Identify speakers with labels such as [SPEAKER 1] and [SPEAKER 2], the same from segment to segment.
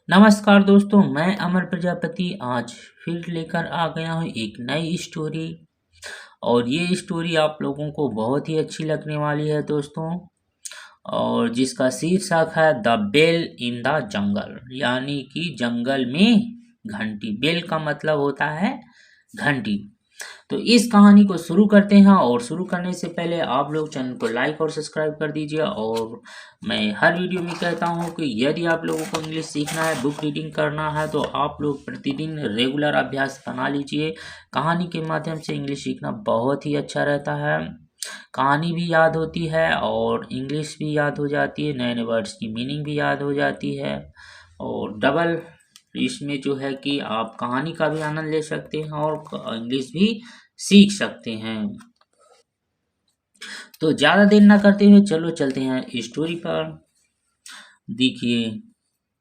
[SPEAKER 1] नमस्कार दोस्तों, मैं अमर प्रजापति आज फिर लेकर आ गया हूँ एक नई स्टोरी। और ये स्टोरी आप लोगों को बहुत ही अच्छी लगने वाली है दोस्तों। और जिसका शीर्षक है the bell in the jungle, यानी कि जंगल में घंटी। बेल का मतलब होता है घंटी। तो इस कहानी को शुरू करते हैं, और शुरू करने से पहले आप लोग चैनल को लाइक और सब्सक्राइब कर दीजिए। और मैं हर वीडियो में कहता हूं कि यदि आप लोगों को इंग्लिश सीखना है, बुक रीडिंग करना है, तो आप लोग प्रतिदिन रेगुलर अभ्यास बना लीजिए। कहानी के माध्यम से इंग्लिश सीखना बहुत ही अच्छा रहता है। कहानी भी याद होती है और इंग्लिश भी याद हो जाती है, नए नए वर्ड्स की मीनिंग भी याद हो जाती है। और डबल इसमें जो है कि आप कहानी का भी आनंद ले सकते हैं और इंग्लिश भी सीख सकते हैं। तो ज़्यादा देर ना करते हुए चलो चलते हैं स्टोरी पर। देखिए,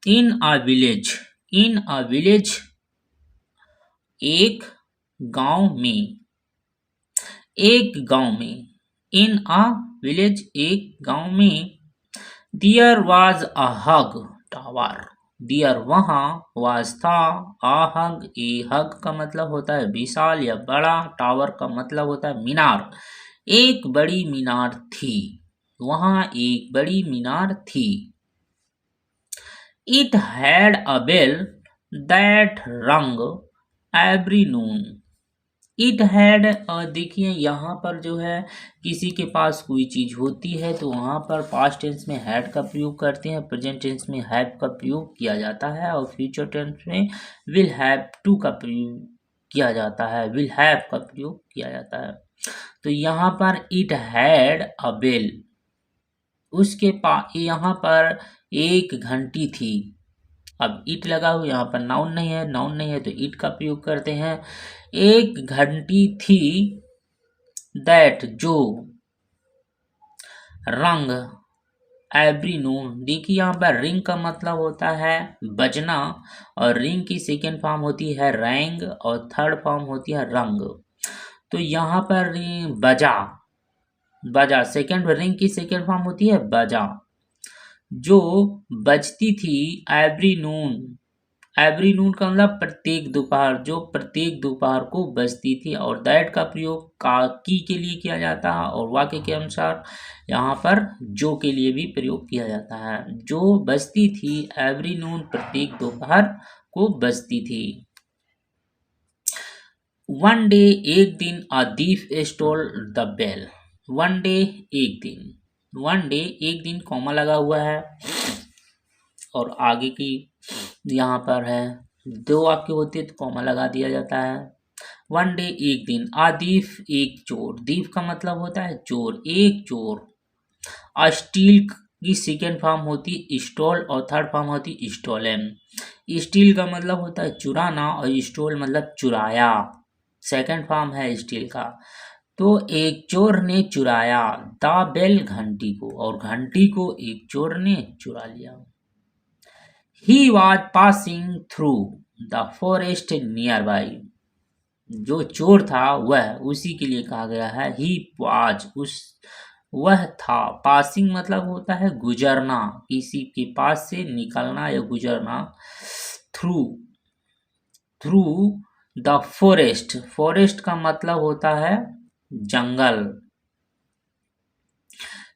[SPEAKER 1] इन a village, in a village, एक गांव में, एक गांव में, इन अ विलेज, एक गांव में, दियर वाज अ हग टावर, दियर वहाँ, वाज था, आ हग, ए हग का मतलब होता है विशाल या बड़ा, टावर का मतलब होता है मीनार। एक बड़ी मीनार थी, वहाँ एक बड़ी मीनार थी। It had a bell that rang every noon. It had, देखिए यहाँ पर जो है किसी के पास कोई चीज होती है तो वहाँ पर पास्ट टेंस में हैड का प्रयोग करते हैं, प्रेजेंट टेंस में हैव का प्रयोग किया जाता है, और फ्यूचर टेंस में विल हैव टू का प्रयोग किया जाता है, विल हैव का प्रयोग किया जाता है। तो यहाँ पर इट हैड अ बेल, उसके पास यहाँ पर एक घंटी थी। अब इट लगा हुआ, यहाँ पर नाउन नहीं है, नाउन नहीं है तो इट का प्रयोग करते हैं। एक घंटी थी, दैट जो, रंग, एवरी नून। देखिए यहाँ पर रिंग का मतलब होता है बजना, और रिंग की सेकेंड फॉर्म होती है रैंग, और थर्ड फॉर्म होती है रंग। तो यहाँ पर बजा, बजा सेकेंड, रिंग की सेकेंड फॉर्म होती है बजा, जो बजती थी एवरी नून। एवरी नून का मतलब प्रत्येक दोपहर, जो प्रत्येक दोपहर को बजती थी। और दैट का प्रयोग का की के लिए किया जाता है, और वाक्य के अनुसार यहाँ पर जो के लिए भी प्रयोग किया जाता है। जो बजती थी एवरी नून, प्रत्येक दोपहर को बजती थी। वन डे, एक दिन, a thief stole the bell. One day, एक दिन, वन डे एक दिन, कॉमा लगा हुआ है, और आगे की यहाँ पर है दो वाक्य होते हैं तो कॉमा लगा दिया जाता है। वन डे, एक दिन, आदिफ, एक चोर। दीफ का मतलब होता है चोर, एक चोर। स्टील की सेकेंड फॉर्म होती स्टोल, और थर्ड फॉर्म होती स्टोलन। स्टील का मतलब होता है चुराना, और स्टोल मतलब चुराया, सेकेंड फॉर्म है स्टील का। तो एक चोर ने चुराया द बेल, घंटी को, और घंटी को एक चोर ने चुरा लिया। He was passing through the forest nearby। जो चोर था वह, उसी के लिए कहा गया है ही was, उस, वह था। पासिंग मतलब होता है गुजरना, किसी के पास से निकलना या गुजरना। Through, through the forest, forest का मतलब होता है जंगल।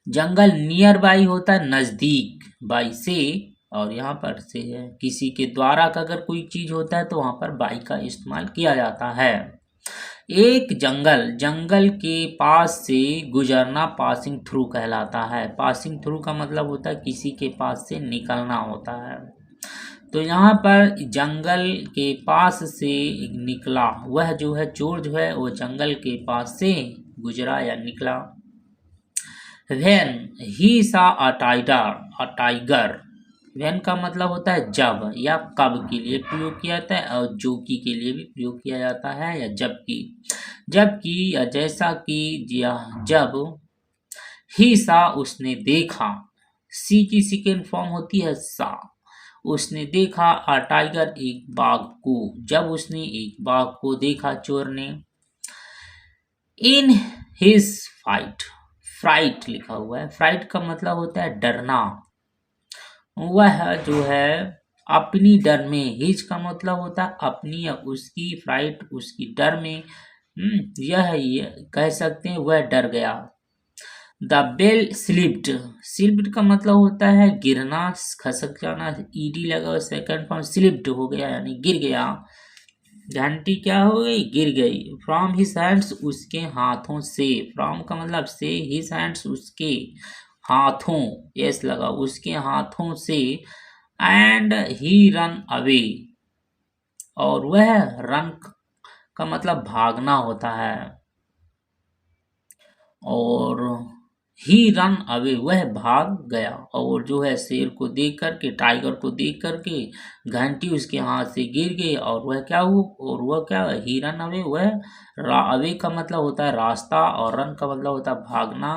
[SPEAKER 1] जंगल नियर बाई होता है नजदीक, बाई से, और यहाँ पर से है किसी के द्वारा का अगर कोई चीज होता है तो वहां पर बाई का इस्तेमाल किया जाता है। एक जंगल, जंगल के पास से गुजरना पासिंग थ्रू कहलाता है। पासिंग थ्रू का मतलब होता है किसी के पास से निकलना होता है। तो यहाँ पर जंगल के पास से निकला, वह जो है चोर जो है वो जंगल के पास से गुजरा या निकला। When he saw a tiger, a tiger, when का मतलब होता है जब या कब के लिए प्रयोग किया जाता है, और जो की के लिए भी प्रयोग किया जाता है, या जबकि, जबकि या जैसा कि, या जब। ही सा, उसने देखा, सी की सेकेंड फॉर्म होती है सा, उसने देखा, आ टाइगर, एक बाघ को, जब उसने एक बाघ को देखा चोर ने। इन हिज फाइट, फ्राइट लिखा हुआ है, फ्राइट का मतलब होता है डरना। वह जो है अपनी डर में, हिज का मतलब होता है अपनी या उसकी, फ्राइट उसकी, डर में। ये कह सकते हैं वह डर गया। द बेल स्लिप्ड, स्लिप्ड का मतलब होता है गिरना, खसक जाना, ईडी लगा, सेकंड फॉर्म स्लिप्ड हो गया यानी गिर गया। घंटी क्या हो गई, गिर गई। फ्रॉम हिज हैंड्स, उसके हाथों से, फ्रॉम का मतलब से, हिज हैंड्स उसके हाथों, यस लगा, उसके हाथों से। एंड ही रन अवे, और वह रन का मतलब भागना होता है, और ही रन अवे वह भाग गया। और जो है शेर को देख करके, टाइगर को देख करके घंटी उसके हाथ से गिर गई, और वह क्या हुआ, और वह क्या, ही रन अवे वह, अवे का मतलब होता है रास्ता, और रन का मतलब होता है भागना,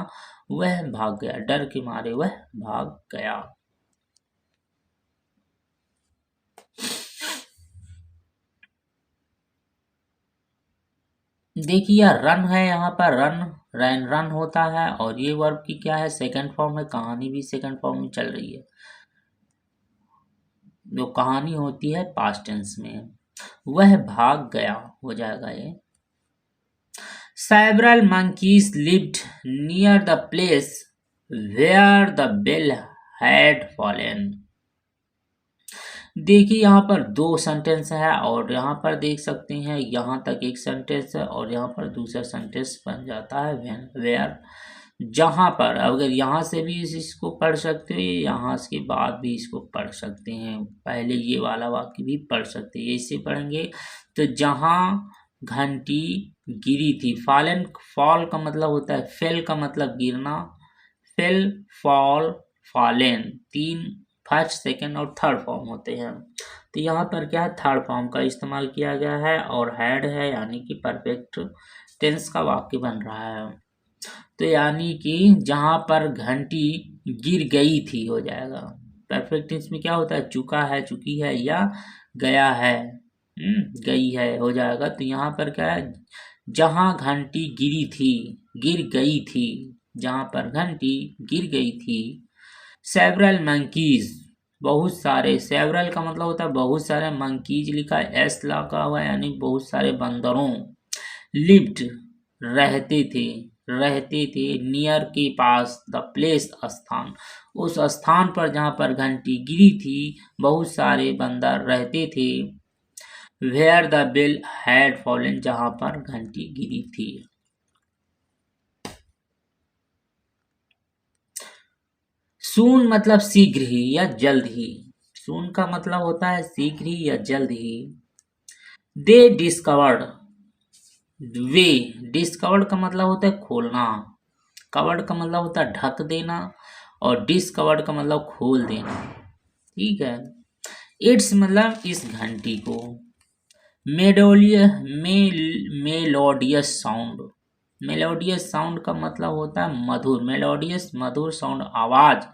[SPEAKER 1] वह भाग गया, डर के मारे वह भाग गया। देखिए रन है यहाँ पर, रन, रन रन होता है, और ये वर्ब की क्या है, सेकंड फॉर्म है, कहानी भी सेकंड फॉर्म में चल रही है। जो कहानी होती है पास्ट टेंस में, वह भाग गया हो जाएगा ये। Several monkeys lived near the place where the bell had fallen. देखिए यहाँ पर दो सेंटेंस है, और यहाँ पर देख सकते हैं यहाँ तक एक सेंटेंस है, और यहाँ पर दूसरा सेंटेंस बन जाता है व्हेन, वेयर, जहाँ पर। अगर यहाँ से भी इसको पढ़ सकते हो, यहाँ के बाद भी इसको पढ़ सकते हैं, पहले ये वाला वाक्य भी पढ़ सकते हैं, इसे पढ़ेंगे तो जहाँ घंटी गिरी थी। फॉलन, फॉल का मतलब होता है, फेल का मतलब गिरना, फेल, फॉल, फॉलेन, तीन फर्स्ट, सेकंड और थर्ड फॉर्म होते हैं। तो यहाँ पर क्या है, थर्ड फॉर्म का इस्तेमाल किया गया है, और हैड है यानी कि परफेक्ट टेंस का वाक्य बन रहा है। तो यानी कि जहाँ पर घंटी गिर गई थी हो जाएगा। परफेक्ट टेंस में क्या होता है, चुका है, चुकी है, या गया है, गई है हो जाएगा। तो यहाँ पर क्या है, जहाँ घंटी गिरी थी, गिर गई थी, जहाँ पर घंटी गिर गई थी। सेवरल मंकीज, बहुत सारे, सेवरल का मतलब होता है बहुत सारे, मंकीज लिखा है, एस लगा हुआ है यानी बहुत सारे बंदरों। लिव्ड, रहते थे, रहते थे, नियर के पास, द प्लेस स्थान, उस स्थान पर जहाँ पर घंटी गिरी थी बहुत सारे बंदर रहते थे। Where the bell had fallen, जहाँ पर घंटी गिरी थी। सून मतलब शीघ्र ही या जल्द ही, सून का मतलब होता है शीघ्र ही या जल्द ही। दे डिस्कवर्ड, वे, डिस्कवर्ड का मतलब होता है खोलना, कवर्ड का मतलब होता है ढक देना, और डिस्कवर्ड का मतलब खोल देना, ठीक है। इट्स मतलब इस घंटी को, मेलोडियस साउंड, मेलोडियस साउंड का मतलब होता है मधुर, मेलोडियस मधुर, साउंड आवाज,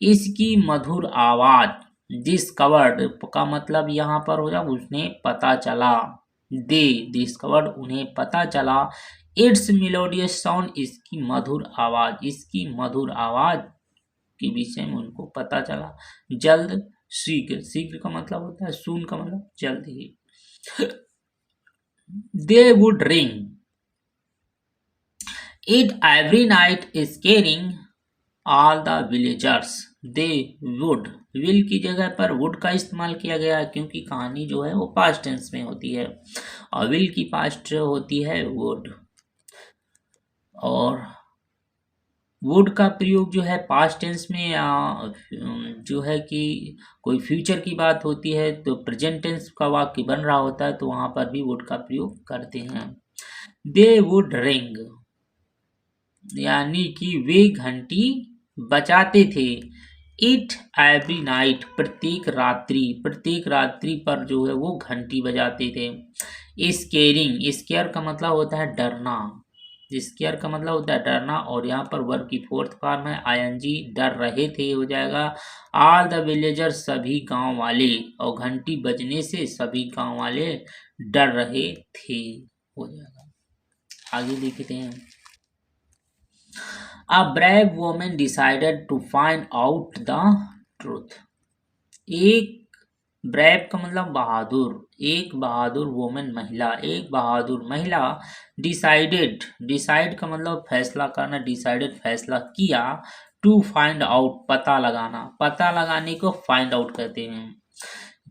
[SPEAKER 1] इसकी मधुर आवाज। डिस्कवर्ड का मतलब यहाँ पर हो जाए उसने पता चला, दे डिस्कवर्ड उन्हें पता चला, इट्स मेलोडियस साउंड इसकी मधुर आवाज, इसकी मधुर आवाज के विषय में उनको पता चला। जल्द, शीघ्र, शीघ्र का मतलब होता है सून का मतलब जल्द ही। They would ring it every night, scaring all the villagers. They would, will की जगह पर would का इस्तेमाल किया गया है क्योंकि कहानी जो है वो पास्ट टेंस में होती है, और will की पास्ट होती है would। और वुड का प्रयोग जो है पास्ट टेंस में जो है कि कोई फ्यूचर की बात होती है तो प्रेजेंट टेंस का वाक्य बन रहा होता है तो वहां पर भी वुड का प्रयोग करते हैं। दे वुड रिंग यानी कि वे घंटी बजाते थे। इट एवरी नाइट, प्रत्येक रात्रि पर जो है वो घंटी बजाते थे। स्केरिंग, स्केयर का मतलब होता है डरना, स्केयर का मतलब होता है डरना, और यहाँ पर वर्ब की फोर्थ फॉर्म है आईएनजी, डर रहे थे हो जाएगा। ऑल द विलेजर्स, सभी गांव वाले, और घंटी बजने से सभी गांव वाले डर रहे थे हो जाएगा। आगे देखते हैं। A brave woman decided to find out the truth. एक ब्रेव का मतलब बहादुर, एक बहादुर वुमेन महिला, एक बहादुर महिला डिसाइडेड, डिसाइड का मतलब फैसला करना, डिसाइडेड फैसला किया, टू फाइंड आउट पता लगाना, पता लगाने को फाइंड आउट कहते हैं।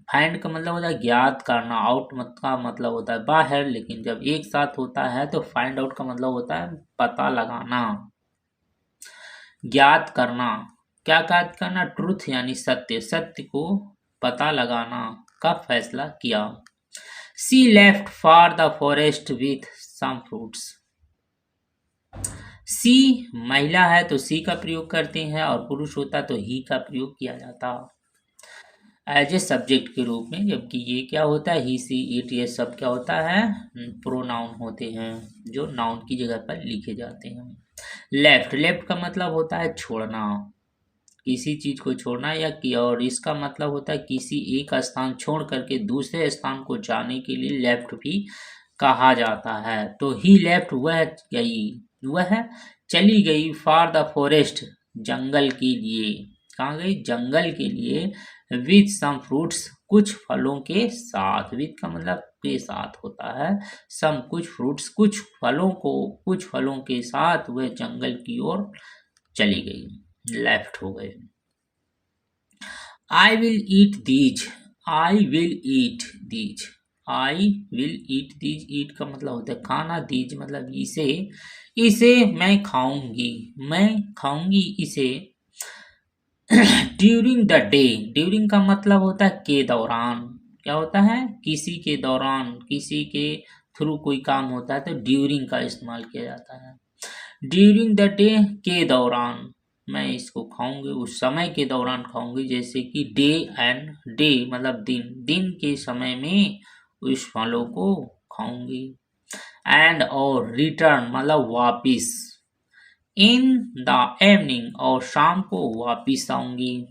[SPEAKER 1] फाइंड का मतलब होता है ज्ञात करना, आउट मत का मतलब होता है बाहर, लेकिन जब एक साथ होता है तो फाइंड आउट का मतलब होता है पता लगाना, ज्ञात करना। क्या ज्ञात करना? ट्रुथ यानी सत्य, सत्य को पता लगाना का फैसला किया। She left for the forest with some fruits. She महिला है तो सी का प्रयोग करते हैं, और पुरुष होता तो ही का प्रयोग किया जाता एज ए सब्जेक्ट के रूप में, जबकि ये क्या होता है, ही सी इट, ये सब क्या होता है, प्रोनाउन होते हैं जो नाउन की जगह पर लिखे जाते हैं। लेफ्ट, लेफ्ट का मतलब होता है छोड़ना, किसी चीज को छोड़ना या कि, और इसका मतलब होता है किसी एक स्थान छोड़ करके दूसरे स्थान को जाने के लिए लेफ्ट भी कहा जाता है। तो ही लेफ्ट, वह गई, वह चली गई, फॉर द फॉरेस्ट जंगल के लिए, कहाँ गई, जंगल के लिए, विथ सम फ्रूट्स कुछ फलों के साथ, विथ का मतलब के साथ होता है, सम कुछ फ्रूट्स कुछ फलों को, कुछ फलों के साथ वह जंगल की ओर चली गई, लेफ्ट हो गए। I will eat these, I will eat these, I will eat these, eat का मतलब होता है खाना, दीज मतलब इसे, इसे मैं खाऊंगी, मैं खाऊंगी इसे, ड्यूरिंग द डे, ड्यूरिंग का मतलब होता है के दौरान, क्या होता है, किसी के दौरान, किसी के थ्रू कोई काम होता है तो ड्यूरिंग का इस्तेमाल किया जाता है। ड्यूरिंग द डे के दौरान, मैं इसको खाऊंगी, उस समय के दौरान खाऊंगी, जैसे कि डे एंड डे मतलब दिन, दिन के समय में उस फलों को खाऊंगी। एंड और रिटर्न मतलब वापिस, इन द इवनिंग और शाम को वापिस आऊंगी।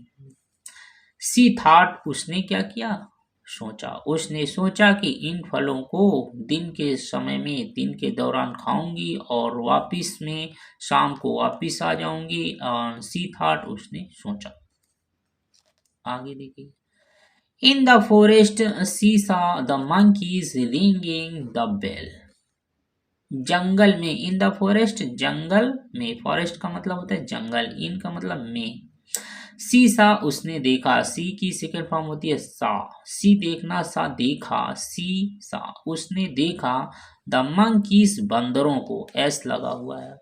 [SPEAKER 1] सी थॉट, उसने क्या किया, सोचा, उसने सोचा कि इन फलों को दिन के समय में, दिन के दौरान खाऊंगी और वापिस में शाम को वापिस आ जाऊंगी। सी थॉट, उसने सोचा। आगे देखिए, in the forest she saw the monkeys ringing the bell. जंगल में, इन द फॉरेस्ट जंगल में, फॉरेस्ट का मतलब होता है जंगल, इन का मतलब में। सी सा, उसने देखा, सी की सेकेंड फॉर्म होती है सा, सी देखना, सा देखा, सी सा, उसने देखा, द मंकीज बंदरों को, एस लगा हुआ है,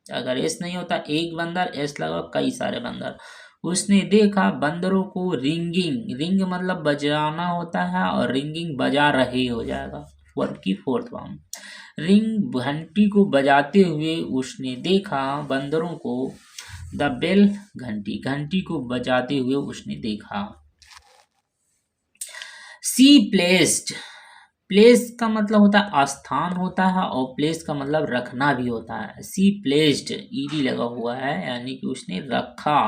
[SPEAKER 1] अगर एस नहीं होता एक बंदर, एस लगा कई सारे बंदर, उसने देखा बंदरों को, रिंगिंग, रिंग मतलब बजाना होता है और रिंगिंग बजा रहे हो जाएगा, वर्ब की फोर्थ फॉर्म, रिंग घंटी को बजाते हुए उसने देखा बंदरों को, द बेल घंटी, घंटी को बजाते हुए उसने देखा। सी प्लेस्ड, प्लेस का मतलब होता है स्थान होता है, और प्लेस का मतलब रखना भी होता है। सी प्लेस्ड ईडी लगा हुआ है, यानी कि उसने रखा,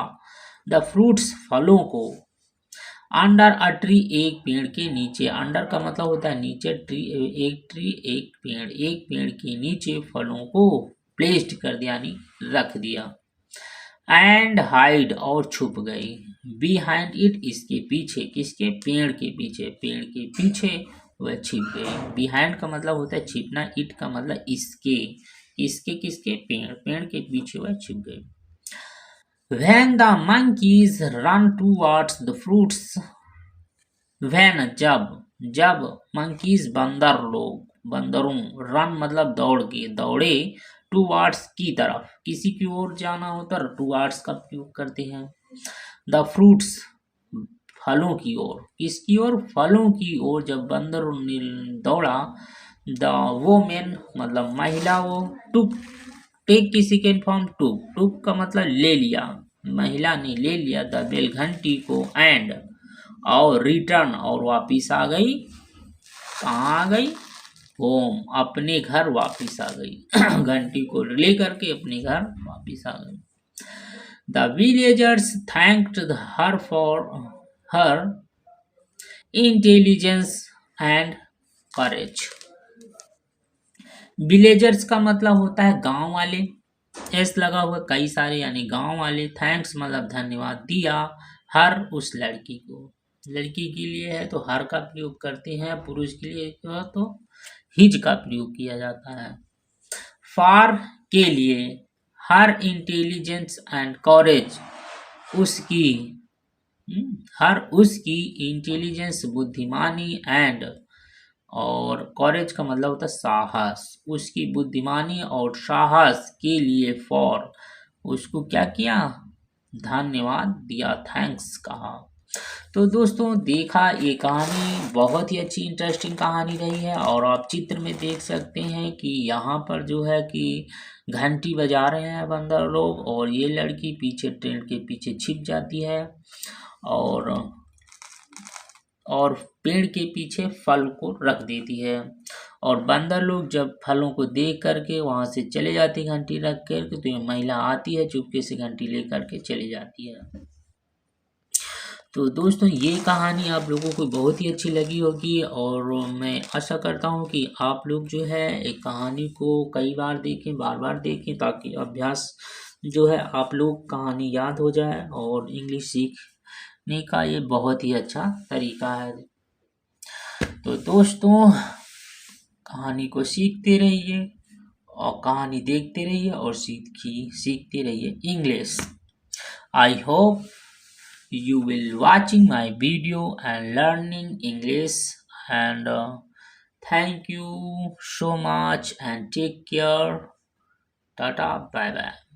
[SPEAKER 1] द फ्रूट्स फलों को, अंडर अ ट्री एक पेड़ के नीचे, अंडर का मतलब होता है नीचे, ट्री एक पेड़, एक पेड़ के नीचे फलों को प्लेस्ड कर दिया यानी रख दिया। एंड हाइड और छुप गई, बिहाइंड इट इसके पीछे, किसके, पेड़ के पीछे, पेड़ के पीछे वह छिप गई। बिहाइंड का मतलब होता है छिपना, इट का मतलब इसके, इसके किसके, पेड़, पेड़ के पीछे वह छिप गई। When the monkeys run towards the fruits, when जब, जब monkeys बंदर लोग, बंदरों, रन मतलब दौड़ के, दौड़े, टूवार्ड्स की तरफ, किसी की ओर जाना होता है टूवार्ड्स का प्रयोग करते हैं। द फ्रूट्स फलों की ओर, किसकी ओर, फलों की ओर जब बंदरों ने दौड़ा, द वोमेन मतलब महिला, वो टुक, टेक की सेकेंड फॉर्म टुक, टुक का मतलब ले लिया, महिला ने ले लिया, द बेल घंटी को, एंड और रिटर्न और वापिस आ गई, कहाँ आ गई, होम अपने घर वापिस आ गई घंटी को ले करके अपने घर वापिस आ गई। The villagers thanked her for her intelligence and courage. Villagers का मतलब होता है गांव वाले, एस लगा हुआ कई सारे यानी गांव वाले, थैंक्स मतलब धन्यवाद दिया, हर उस लड़की को, लड़की के लिए है तो हर का प्रयोग करते हैं, पुरुष के लिए है तो हिज का प्रयोग किया जाता है। फार के लिए हर इंटेलिजेंस एंड कॉरेज उसकी हर उसकी इंटेलिजेंस बुद्धिमानी एंड और कॉरेज का मतलब होता है साहस, उसकी बुद्धिमानी और साहस के लिए फॉर उसको क्या किया, धन्यवाद दिया, थैंक्स कहा। तो दोस्तों देखा, ये कहानी बहुत ही अच्छी इंटरेस्टिंग कहानी रही है और आप चित्र में देख सकते हैं कि यहाँ पर जो है कि घंटी बजा रहे हैं बंदर लोग और ये लड़की पीछे ट्रेन के पीछे छिप जाती है और और पेड़ के पीछे फल को रख देती है और बंदर लोग जब फलों को देख करके वहां से चले जाते घंटी रख करके तो ये महिला आती है चुपके से घंटी लेकर के चली जाती है। तो दोस्तों ये कहानी आप लोगों को बहुत ही अच्छी लगी होगी और मैं आशा करता हूँ कि आप लोग जो है एक कहानी को कई बार देखें, बार बार देखें ताकि अभ्यास जो है आप लोग कहानी याद हो जाए और इंग्लिश सीखने का ये बहुत ही अच्छा तरीका है। तो दोस्तों कहानी को सीखते रहिए और कहानी देखते रहिए और सीखते रहिए English. I hope you will watching my video and learning English and thank you so much and take care. Tata, bye bye.